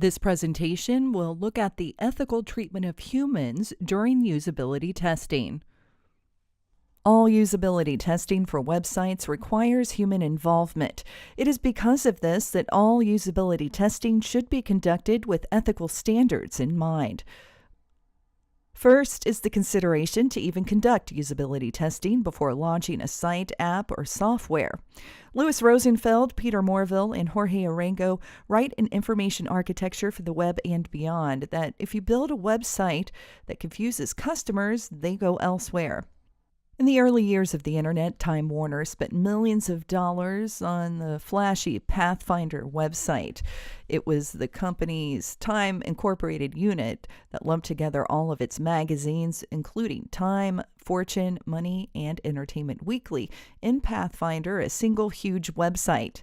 This presentation will look at the ethical treatment of humans during usability testing. All usability testing for websites requires human involvement. It is because of this that all usability testing should be conducted with ethical standards in mind. First is the consideration to even conduct usability testing before launching a site, app, or software. Louis Rosenfeld, Peter Morville, and Jorge Arango write in Information Architecture for the Web and Beyond that if you build a website that confuses customers, they go elsewhere. In the early years of the internet, Time Warner spent millions of dollars on the flashy Pathfinder website. It was the company's Time Incorporated unit that lumped together all of its magazines, including Time, Fortune, Money, and Entertainment Weekly, in Pathfinder, a single huge website.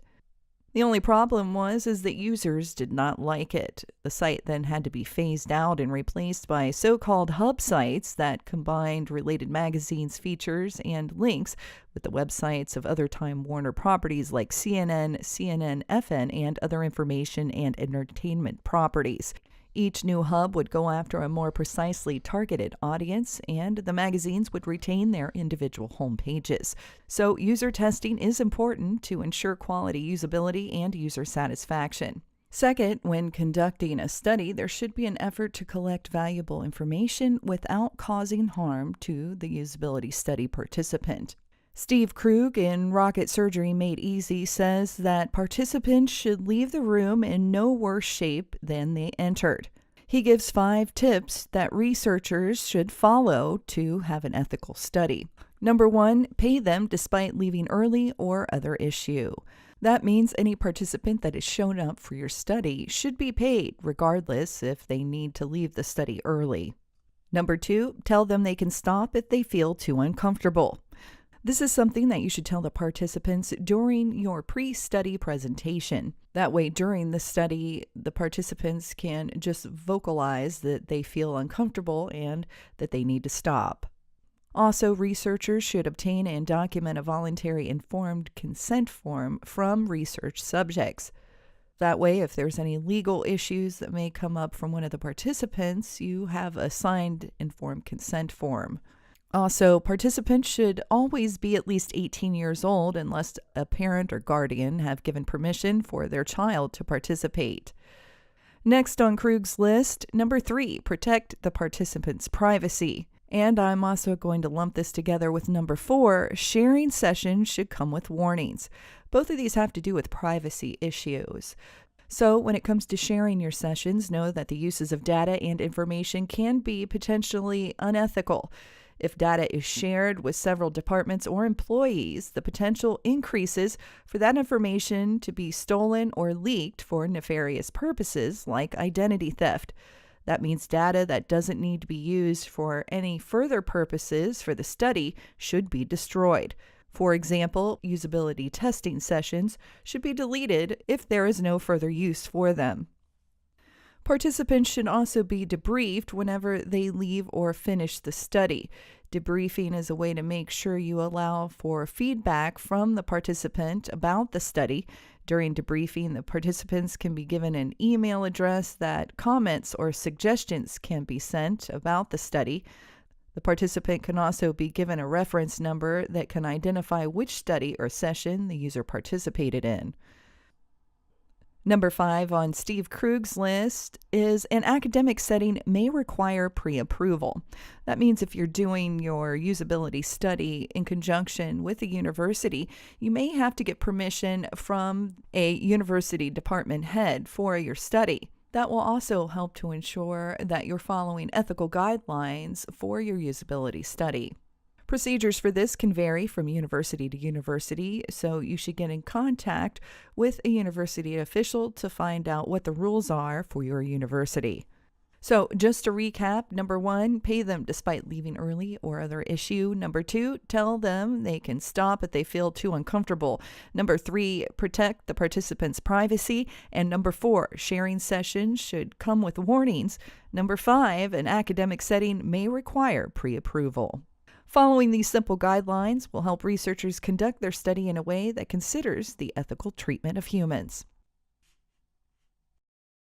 The only problem was that users did not like it. The site then had to be phased out and replaced by so-called hub sites that combined related magazines, features, and links with the websites of other Time Warner properties like CNN, CNN-FN, and other information and entertainment properties. Each new hub would go after a more precisely targeted audience, and the magazines would retain their individual home pages. So user testing is important to ensure quality usability and user satisfaction. Second, when conducting a study, there should be an effort to collect valuable information without causing harm to the usability study participant. Steve Krug in Rocket Surgery Made Easy says that participants should leave the room in no worse shape than they entered. He gives 5 tips that researchers should follow to have an ethical study. Number 1, pay them despite leaving early or other issue. That means any participant that has shown up for your study should be paid, regardless if they need to leave the study early. Number 2, tell them they can stop if they feel too uncomfortable. This is something that you should tell the participants during your pre-study presentation. That way, during the study, the participants can just vocalize that they feel uncomfortable and that they need to stop. Also, researchers should obtain and document a voluntary informed consent form from research subjects. That way, if there's any legal issues that may come up from one of the participants, you have a signed informed consent form. Also, participants should always be at least 18 years old unless a parent or guardian have given permission for their child to participate. Next on Krug's list, number 3, protect the participant's privacy. And I'm also going to lump this together with number 4, sharing sessions should come with warnings. Both of these have to do with privacy issues. So when it comes to sharing your sessions, know that the uses of data and information can be potentially unethical. If data is shared with several departments or employees, the potential increases for that information to be stolen or leaked for nefarious purposes like identity theft. That means data that doesn't need to be used for any further purposes for the study should be destroyed. For example, usability testing sessions should be deleted if there is no further use for them. Participants should also be debriefed whenever they leave or finish the study. Debriefing is a way to make sure you allow for feedback from the participant about the study. During debriefing, the participants can be given an email address that comments or suggestions can be sent about the study. The participant can also be given a reference number that can identify which study or session the user participated in. Number 5 on Steve Krug's list is an academic setting may require pre-approval. That means if you're doing your usability study in conjunction with a university, you may have to get permission from a university department head for your study. That will also help to ensure that you're following ethical guidelines for your usability study. Procedures for this can vary from university to university, so you should get in contact with a university official to find out what the rules are for your university. So just to recap, number 1, pay them despite leaving early or other issue. Number 2, tell them they can stop if they feel too uncomfortable. Number 3, protect the participants' privacy. And number 4, sharing sessions should come with warnings. Number 5, an academic setting may require pre-approval. Following these simple guidelines will help researchers conduct their study in a way that considers the ethical treatment of humans.